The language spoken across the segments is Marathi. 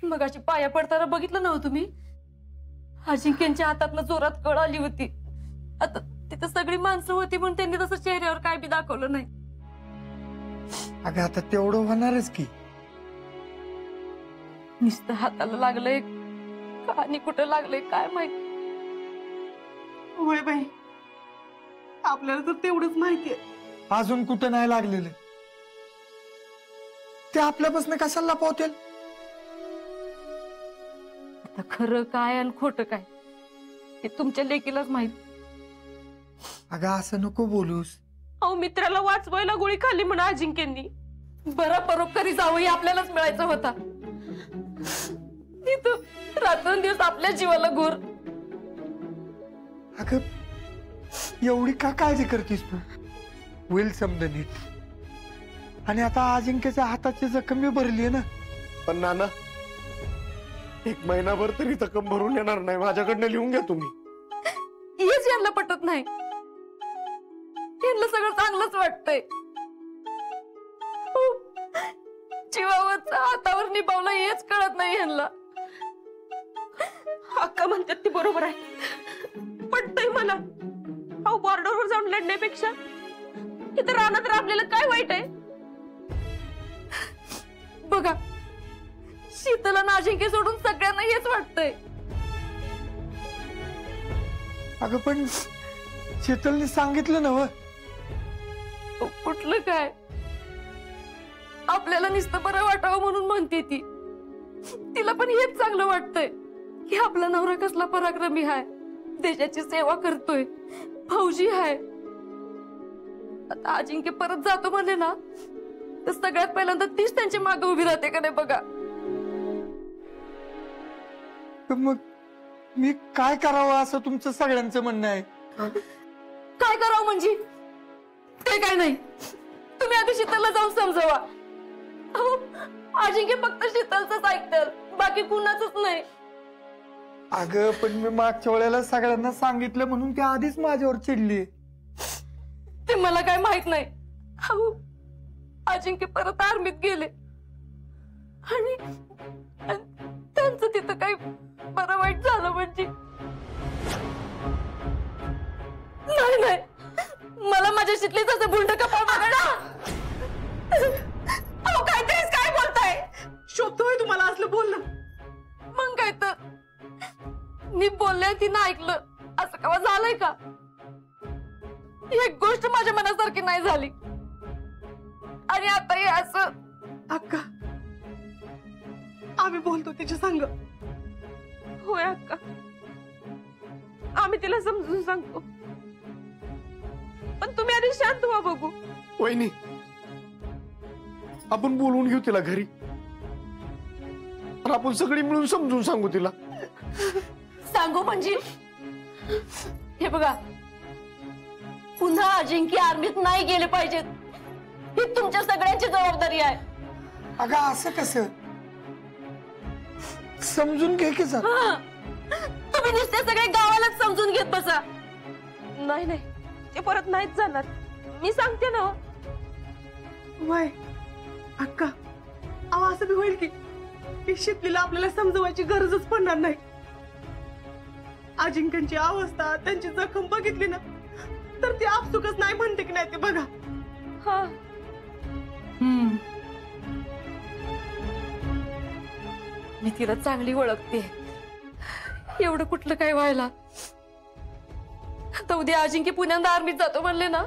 मगाची पाया पडताना बघितलं ना तुम्ही? अजिंक्यांच्या हातातनं जोरात कळ आली होती. आता तिथं सगळी माणसं होती म्हणून त्यांनी तसं चेहऱ्यावर काय बी दाखवलं नाही. अगं आता तेवढं होणारच की. नुसतं हाताला लागलंय का आणि कुठं लागलंय काय माहित. होय बाई, आपल्याला तर तेवढंच माहितीये. अजून कुठं नाही लागलेलं. ते आपल्यापासून कशाला लपवतील? आता खरं काय आणि खोटं काय हे तुमच्या लेकीलाच माहित. अगं असं नको बोलूस. अहो, मित्राला वाचवायला गोळी खाल्ली म्हणा अजिंक्यांनी. बरा परोपकारी जावई आपल्यालाच मिळायचा होता. इथं रात्रंदिवस आपल्या जीवाला घोर. अगं एवढी का काळजी करतीस तू? होईल समजा नीट. आणि आता अजिंक्यच्या हाताची जखम मी भरली आहे ना. पण नाना, 1 महिनाभर तरी जखम भरून येणार नाही. माझ्याकडनं लिहून घ्या तुम्ही. हेच यांना पटत नाही. यांना सगळं चांगलंच वाटतंय. जीवावर हातावर निभावलं हेच कळत नाही यांना. अक्का म्हणतात ती बरोबर आहे. पटतंय मला. अहो, बॉर्डरवर जाऊन लढण्यापेक्षा इथं रानात राबलेलं काय वाईट आहे? बघा, शीतला आणि अजिंक्य सोडून सगळ्यांना हेच वाटतंय. अगं पण शीतलने सांगितलं ना. कुठलं काय? आपल्याला नुसतं बरं वाटावं म्हणून म्हणते ती. तिला पण हेच चांगलं वाटतंय की आपला नवरा कसला पराक्रमी आहे, देशाची सेवा करतोय, फौजी आहे. आता अजिंक्य परत जातो म्हणले ना तर सगळ्यात पहिल्यांदा तीच त्यांच्या मागे उभी राहते का नाही बघा. मग मी काय करावं असं तुमचं सगळ्यांचं म्हणणं आहे? काय करावं म्हणजे? ते काय नाही, तुम्ही आधी शीतलला जाऊन समजवा. अहो, अजिंक्य फक्त शीतलच ऐकतात, बाकी कुणाचंच नाही. अगं पण मी मागच्या वेळेला सगळ्यांना सांगितलं म्हणून ती आधीच माझ्यावर चिडली. ते मला काय माहित नाही. अहो, अजिंक्य परत आर्मीत गेले आणि त्यांचं तिथं काही बरं वाईट झालं म्हणजे. नाही नाही, मला माझ्या शितलीच असं भुंड कपाळ बघा. अहो, काहीतरीच काय बोलताय? शोभतोय तुम्हाला असलं बोलणं? मग काय तर, मी बोलले तिनं ऐकलं असं केव्हा झालंय का? एक गोष्ट माझ्या मनासारखी नाही झाली आणि आता हे असं. अक्का, आम्ही बोलतो तिच्या संग. होय अक्का, आम्ही तिला समजून सांगतो. पण तुम्ही आधी शांत व्हा बघू. वहिनी, आपण बोलवून घेऊ तिला घरी. आपण सगळी मिळून समजून सांगू तिला. सांगू म्हणजे हे बघा, पुन्हा अजिंक्य आर्मीत नाही गेले पाहिजेत ही तुमच्या सगळ्यांची जबाबदारी आहे. अगं असं कसं? समजून घे की जरा. तुम्ही नुसते सगळे गावालाच समजून घेत बसा. नाही नाही, ते परत नाहीच जाणार. मी सांगते ना. वय अक्का, अहो असं बी होईल की शीतलीला आपल्याला समजवायची गरजच पडणार नाही. अजिंक्यांची अवस्था, त्यांची जखम बघितली ना तर ती आपसुकच नाही म्हणते की नाही ते बघा. हा, मी तिला चांगली ओळखते. एवढं कुठलं काय व्हायला. आता उद्या अजिंक्य पुण्यांदा आर्मीत जातो म्हणले ना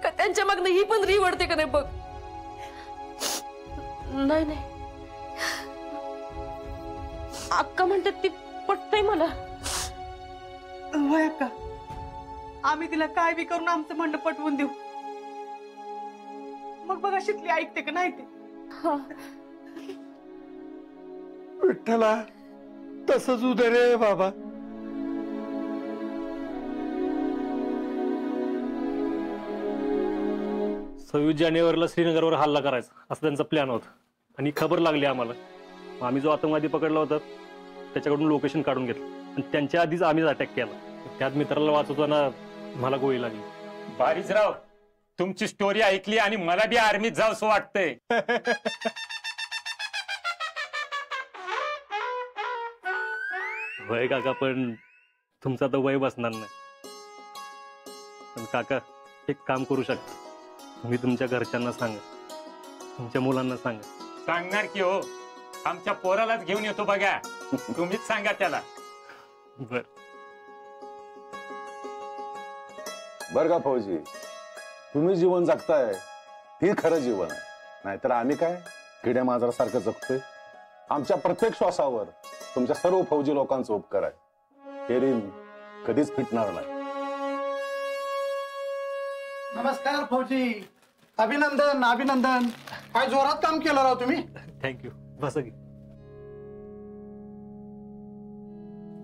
का त्यांच्या मागणं ही पण रिवडते का नाही बघ. नाही नाही, अक्का म्हणतात ती पटतंय मला. वय अक्का, आम्ही तिला काय बी करून आमचं म्हणणं पटवून देऊ. मग बघा शीतली ऐकते का नाही ते. विठ्ठला, तसंच उदय रे बाबा. 26 जानेवारीला श्रीनगरवर हल्ला करायचा असं त्यांचा प्लॅन होता आणि खबर लागली आम्हाला. आम्ही जो आतंकवादी पकडला होता त्याच्याकडून लोकेशन काढून घेतलं आणि त्यांच्या आधीच आम्हीच अटॅक केला. त्यात मित्राला वाचवताना मला गोळी लागली. बारीजराव, तुमची स्टोरी ऐकली आणि मला बी आर्मीत जावंसं वाटतंय. वय काका, पण तुमचं आता वय बसणार नाही. पण काका एक काम करू शकता, तुम्ही तुमच्या घरच्यांना सांगा, तुमच्या मुलांना सांगा. सांगणार की हो, आमच्या पोरालाच घेऊन येतो बघा. तुम्हीच सांगा त्याला. बर. बर का फौजी, तुम्ही जीवन जगताय हे खरं जीवन आहे. नाहीतर आम्ही काय किड्या मांजरासारखं जगतोय. आमच्या प्रत्येक श्वासावर तुमच्या सर्व फौजी लोकांचा उपकार आहे. हे ऋण कधीच फिटणार नाही. नमस्कार फौजी, अभिनंदन अभिनंदन. काय जोरात काम केलं राव तुम्ही. थँक्यू. बसा की.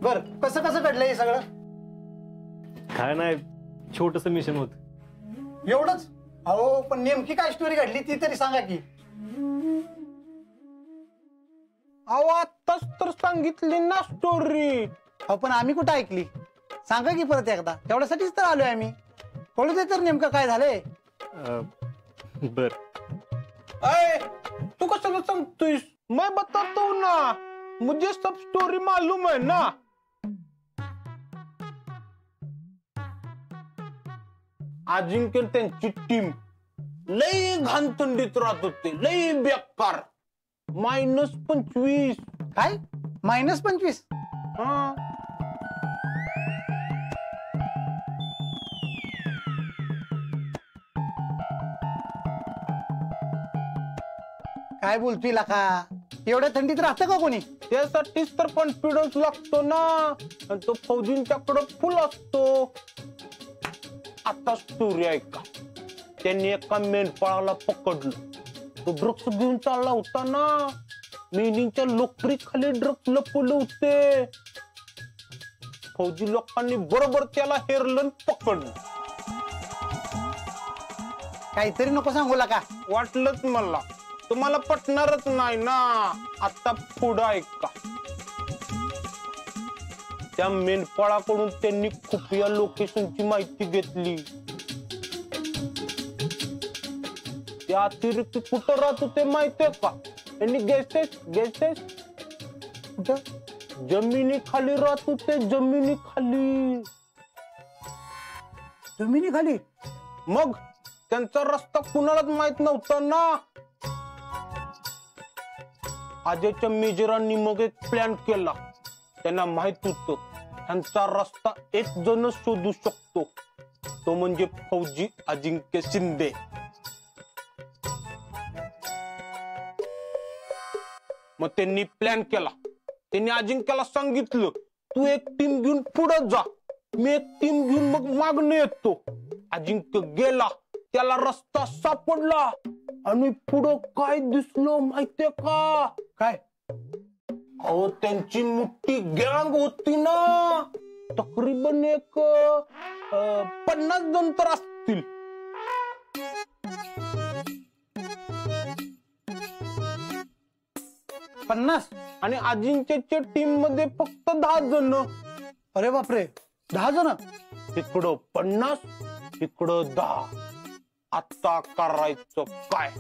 बर, कसं कसं घडलंय हे सगळं. काय नाही, छोटस मिशन होत. एवढंच. अहो पण नेमकी काय स्टोरी घडली ती तरी सांगा की. अहो आत्ताच तर सांगितली ना स्टोरी. अहो पण आम्ही कुठं ऐकली, सांगा की परत एकदा. तेवढ्यासाठीच तर आलोय आम्ही. कळू दे तर नेमकं काय झालंय. बर. अय तू कशाला सांगतोयस. मैं बताता हूं ना, मुझे सब स्टोरी मालूम है ना. अजिंक्य त्यांची टीम लई घाण थंडीत राहत होते, लई बेकार. -25. काय -25. हा. काय बोलतोय लका, एवढ्या थंडीत राहतं का कोणी. त्यासाठीच तर कॉन्फिडन्स लागतो ना, आणि तो फौजींच्याकडे फुल असतो. आता स्टोरी ऐका. त्यांनी एका मेंढपाळाला पकडलं. तो ड्रग्स घेऊन चालला होता ना. मेंढीच्या लोकरी खाली ड्रग्स लपवले होते. फौजी लोकांनी बरोबर त्याला हेरलं, पकडलं. काहीतरी नको सांगू लका. वाटलंच मला, तुम्हाला पटणारच नाही ना. आता पुढं ऐका. त्या मेंढपाळाकडून त्यांनी खुफिया लोकेशनची माहिती घेतली. त्या अतिरिक्त कुठं राहत होते माहितीये का. त्यांनी गेसेस जमिनीखाली राहत होते. जमिनीखाली. मग त्यांचा रस्ता कुणालाच माहित नव्हता ना. अजयच्या मेजरांनी मग एक प्लॅन केला. त्यांना माहित होतं त्यांचा रस्ता एक जण शोधू शकतो, तो म्हणजे फौजी अजिंक्य शिंदे. मग त्यांनी प्लॅन केला. त्यांनी अजिंक्यला सांगितलं, तू एक टीम घेऊन पुढे जा, मी एक टीम घेऊन मग मागणं येतो. अजिंक्य गेला, त्याला रस्ता सापडला. आणि पुढं काय दिसलं माहितीये का. काय. अहो त्यांची मोठी गँग होती ना. तकरीबन एक 50 जण तर असतील. आणि अजिंक्यच्या टीम मध्ये फक्त 10 जण. अरे बापरे, 10 जण. इकडं 50, इकडं 10. आता करायचं काय.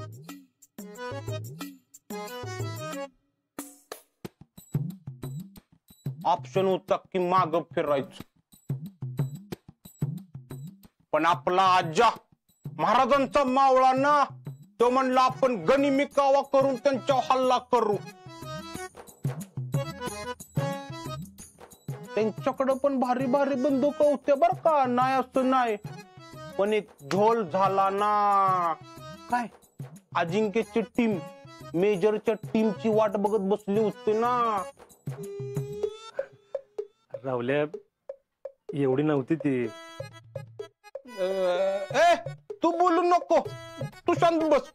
ऑप्शन होता की माग फिरायचं. पण आपला आजा महाराजांचा मावळा ना, तो म्हणला आपण गनिमी कावा करून त्यांच्यावर हल्ला करू. त्यांच्याकडे पण भारी भारी बंदूक होत्या बर का, नाही असं नाही. पण एक झोल झाला ना. काय. अजिंक्यची टीम मेजरच्या टीमची वाट बघत बसली होती ना. रावल्या एवढी नव्हती ती. तू बोलू नको, तू शांत बस.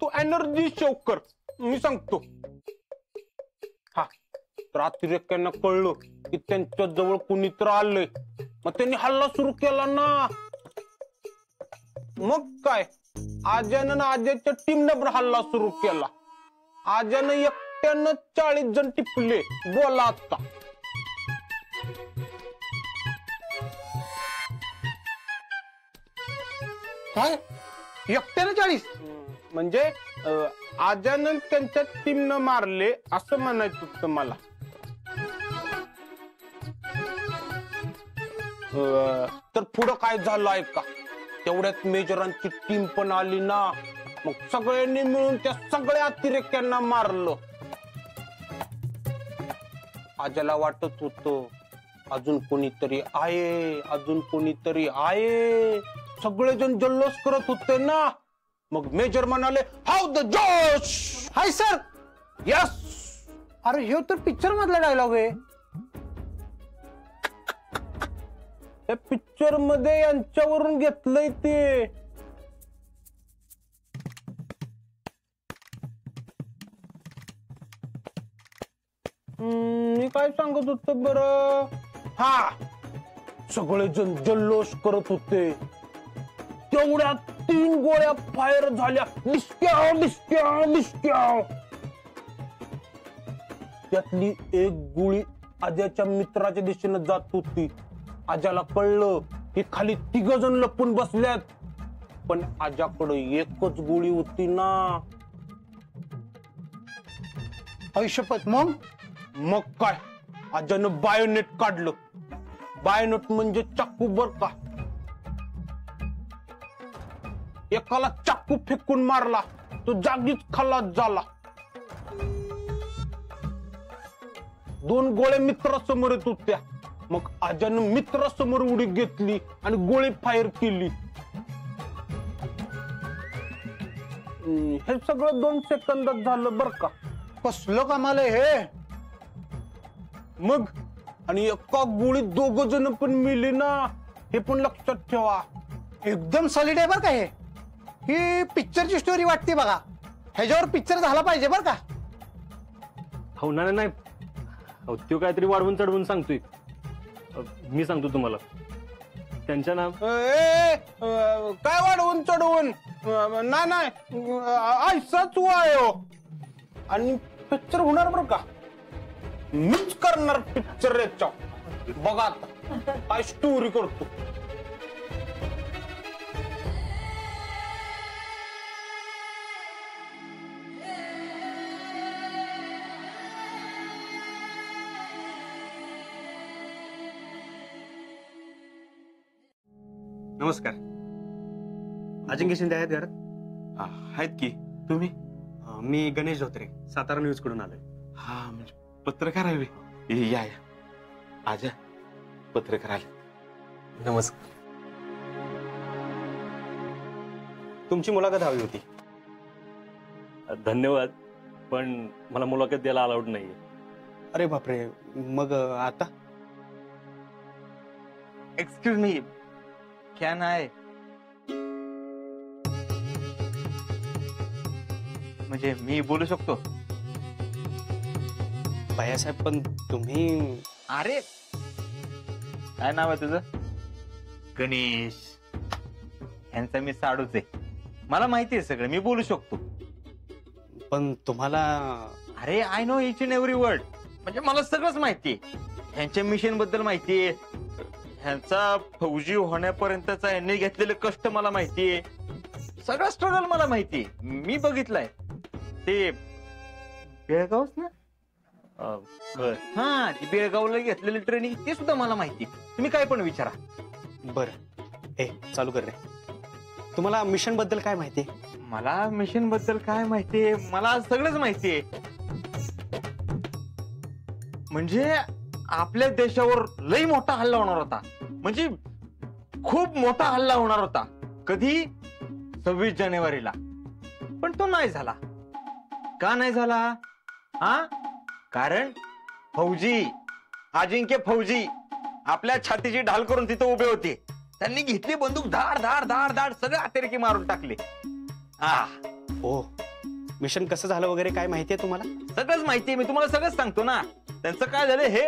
तू एनर्जी सेव्ह कर, मी सांगतो. हा, तर अतिरेक्यांना कळलं की त्यांच्या जवळ कुणी तर आलंय. मग त्यांनी हल्ला सुरू केला ना. मग काय, आजानं आजाच्या टीमनं हल्ला सुरू केला. आजानं एकट्यानं 40 जण टिपले. बोला आता. काय, एकट्यानं 40. म्हणजे आजानं त्यांच्या टीमनं मारले असं म्हणायचं होतं मला. तर पुढं काय झालं ऐका. तेवढ्यात मेजरांची टीम पण आली ना. मग सगळ्यांनी मिळून त्या सगळ्या अतिरेक्यांना मारलं. आजाला वाटत होतं अजून कोणीतरी आहे, अजून कोणीतरी आहे. सगळेजण जल्लोष करत होते ना. मग मेजर म्हणाले, हाऊ द जोश. Hi sir. यस. अरे हे तर पिक्चर मधला डायलॉग आहे. त्या पिक्चर मध्ये यांच्यावरून घेतलंय ते. मी काय सांगत होतो बरं. हा, सगळेजण जल्लोष करत होते. तेवढ्या 3 गोळ्या फायर झाल्या. डिस्क्या डिस्क्या डिस्क्या. त्यातली एक गोळी आजाच्या मित्राच्या दिशेने जात होती. आजाला कळलं की खाली 3 जण लपून बसल्यात. पण आजाकडे एकच गोळी होती ना. आयुष्यपत. मग काय, आजानं बायोनेट काढलं. बायोनेट म्हणजे चाकू बर का. एकाला चाकू फेकून मारला, तो जागीच खलास झाला. 2 गोळ्या मित्रासमोर येत होत्या. मग आजानं मित्रासमोर उडी घेतली आणि गोळी फायर केली. हे सगळं 2 सेकंदात झालं बर का. कसलं कामाला हे. मग आणि एका गोळीत 2 जण पण मिली ना. हे पण लक्षात ठेवा. एकदम सॉलिड आहे बर का. ही पिक्चरची स्टोरी वाटते बघा. ह्याच्यावर पिक्चर झाला पाहिजे बर का. हो ना. नाही तो काहीतरी वाढवून चढवून सांगतोय. मी सांगतो तुम्हाला त्यांच्या नाव. काय वाढवून चढवून. नाही ऐसाच वायो. आणि पिक्चर होणार बरं का. मीच करणार पिक्चर याच्या. बघा आता काय स्टोरी करतो. नमस्कार. अजिंक्य शिंदे आहेत घरात? आहेत की. तुम्ही? मी गणेश धोत्रे, सातारा न्यूज कडून आलोय. हा म्हणजे पत्रकार आहे. या आजा पत्रकार आले. नमस्कार. तुमची मुलाखत हवी होती. धन्यवाद, पण मला मुलाखत द्यायला अलाउड नाहीये. अरे बापरे. मग आता? एक्सक्यूज मी, क्या नाही म्हणजे मी बोलू शकतो? भैयासाहेब पण तुम्ही. अरे काय नाव आहे तुझं? गणेश. ह्यांचा मी साडूच आहे. मला माहिती आहे सगळं, मी बोलू शकतो. पण तुम्हाला. अरे I know each and every word. म्हणजे मला सगळंच माहिती आहे. ह्यांच्या मिशन बद्दल माहिती आहे. ह्यांचा फौजी होण्यापर्यंतचा यांनी घेतलेले कष्ट मला माहितीये. सगळं स्ट्रगल मला माहितीये. मी बघितलंय ते बेळगावच ना. हा, ते बेळगावला घेतलेले ट्रेनिंग ते सुद्धा मला माहिती. तुम्ही काय पण विचारा. बरं चालू कर रे. तुम्हाला मिशन बद्दल काय माहितीये? मला मिशन बद्दल काय माहितीये, मला सगळंच माहितीये. म्हणजे आपल्या देशावर लई मोठा हल्ला होणार होता. म्हणजे खूप मोठा हल्ला होणार होता. कधी? 26 जानेवारीला. पण तो नाही झाला. का नाही झाला? कारण फौजी, अजिंक्य फौजी आपल्या छातीची ढाल करून तिथे उभे होते. त्यांनी घेतली बंदूक, धाड धाड धाड धाड सगळे अतिरेकी मारून टाकले. हो. मिशन कसं झालं वगैरे काय माहितीये तुम्हाला? सगळंच माहितीये. मी तुम्हाला सगळंच सांगतो ना. त्यांचं काय झालं हे.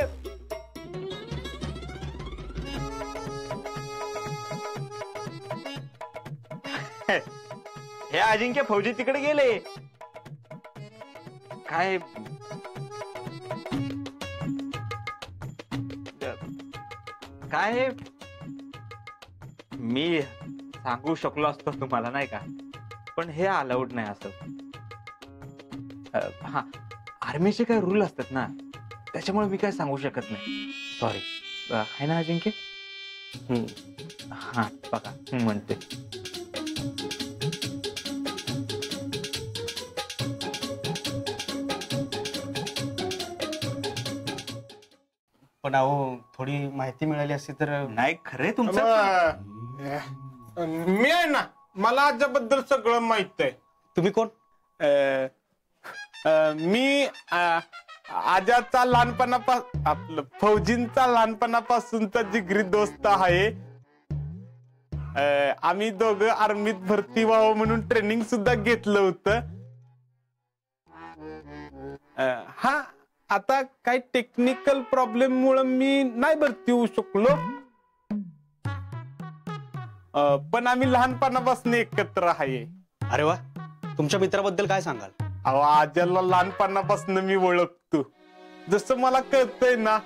हे अजिंक्य फौजी तिकडे गेले. काय काय मी सांगू शकलो असतो तुम्हाला नाही का. पण हे अलाउड नाही असं. हा, आर्मीचे काय रूल असतात ना, त्याच्यामुळे मी काय सांगू शकत नाही. सॉरी. आहे ना अजिंक्य? हा बघा म्हणते. पण अहो थोडी माहिती मिळाली असती तर. नाही खरंय तुमचं. मी आहे ना, मला आजच्याबद्दल सगळं माहित आहे. तुम्ही कोण? मी आजाचा आपलं फौजींचा लहानपणापासूनचा जिगरी दोस्त आहे. आम्ही दोघं आर्मीत भरती व्हावं म्हणून ट्रेनिंग सुद्धा घेतलं होतं. हा, आता काही टेक्निकल प्रॉब्लेम मुळे मी नाही भरती होऊ शकलो, पण आम्ही लहानपणापासून एकत्र आहे. अरे वा, तुमच्या मित्राबद्दल काय सांगाल? अहो, आज्याला लहानपणापासून मी ओळखतो. जसं मला कळतंय ना,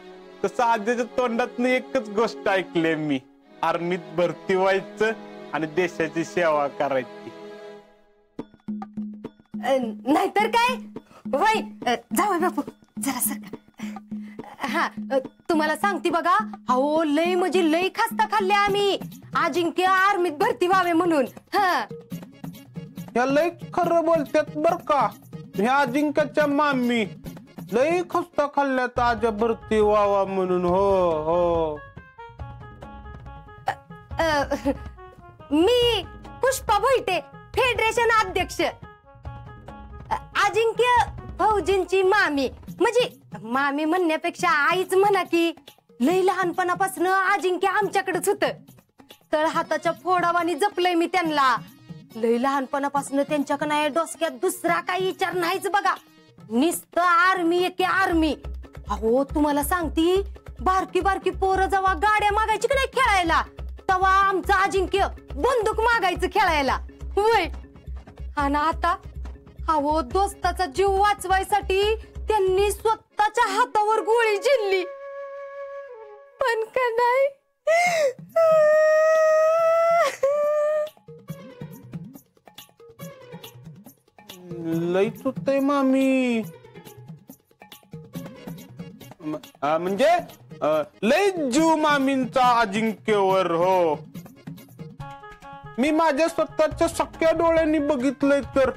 तसं आज्याच्या तोंडातनं एकच गोष्ट ऐकली मी, आर्मीत भरती व्हायचं आणि देशाची सेवा करायची. नाहीतर काय वय. जाऊ बापू जरा सरका. हा, तुम्हाला सांगते बघा, अहो लय म्हणजे लय खास्ता खाल्ले आम्ही अजिंक्य आर्मीत भरती व्हावे म्हणून. हा, ह्या लय खरं बोलतात बर का. ह्या अजिंक्यच्या मामी लय खस्ता खाल्ल्यात आजा भरती व्हावा म्हणून. हो हो. मी पुष्पा भोईटे, फेडरेशन अध्यक्ष. अजिंक्य फौजींची मामी, म्हणजे मामी म्हणण्यापेक्षा आईच म्हणा की. लय लहानपणापासून अजिंक्य आमच्याकडेच होत. तळ हाताच्या फोडावानी जपलंय मी त्यांना. लय लहानपणापासून त्यांच्याकडे डोसक्यात दुसरा काही विचार नाहीच बघा, नुसतं आर्मी एके आर्मी. अहो तुम्हाला सांगती, बारकी बारकी पोरं जेव्हा गाड्या मागायची की नाही खेळायला, तेव्हा आमचं अजिंक्य बंदूक मागायचं खेळायला. वय. आणि आता अहो दोस्ताचा जीव वाचवायसाठी त्यांनी स्वतःच्या हातावर गोळी झेलली, पण का नाही. लईच होतंय मामी. म्हणजे लय जीव मामींचा अजिंक्यवर. हो, मी माझ्या स्वतःच्या सख्या डोळ्यांनी बघितलंय. तर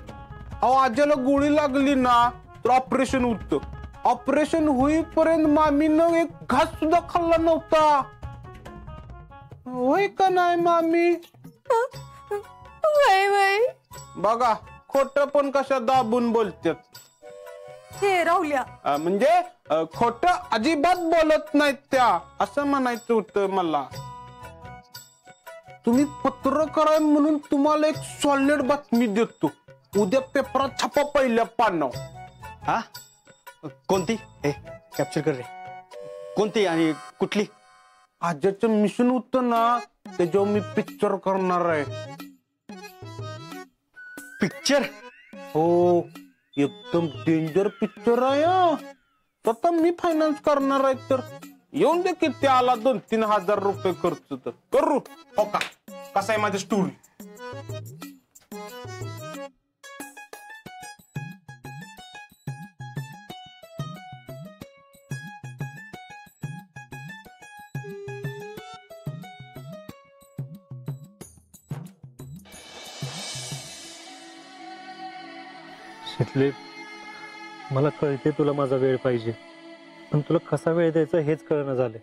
अहो आज्याला गोळी लागली ना तर ऑपरेशन होतं. ऑपरेशन होईपर्यंत मामीनं एक घास सुद्धा खाल्ला नव्हता. होय का नाही मामी? वय वय. बघा, खोट पण कशा दाबून बोलतात. हे राहुल्या, म्हणजे खोट अजिबात बोलत नाहीत त्या, असं म्हणायचं होतं मला. तुम्ही पत्रकार आहे म्हणून तुम्हाला एक सॉलिड बातमी देतो. उद्या पेपरात छापा पहिल्या पानावर. हा, कोणती? हे कॅप्चर कर रे. कोणती आणि कुठली? आजचं मिशन होतं ना, त्याच्यावर मी पिक्चर करणार आहे. पिक्चर? हो, एकदम डेंजर पिक्चर आहे. स्वतः मी फायनान्स करणार आहे. तर येऊन दे किती आला 2-3 हजार रुपये खर्च तर करू. हो का? कसं आहे माझं स्टूल? शितले, मला कळते तुला माझा वेळ पाहिजे, पण तुला कसा वेळ द्यायचा हेच कळणं झालंय.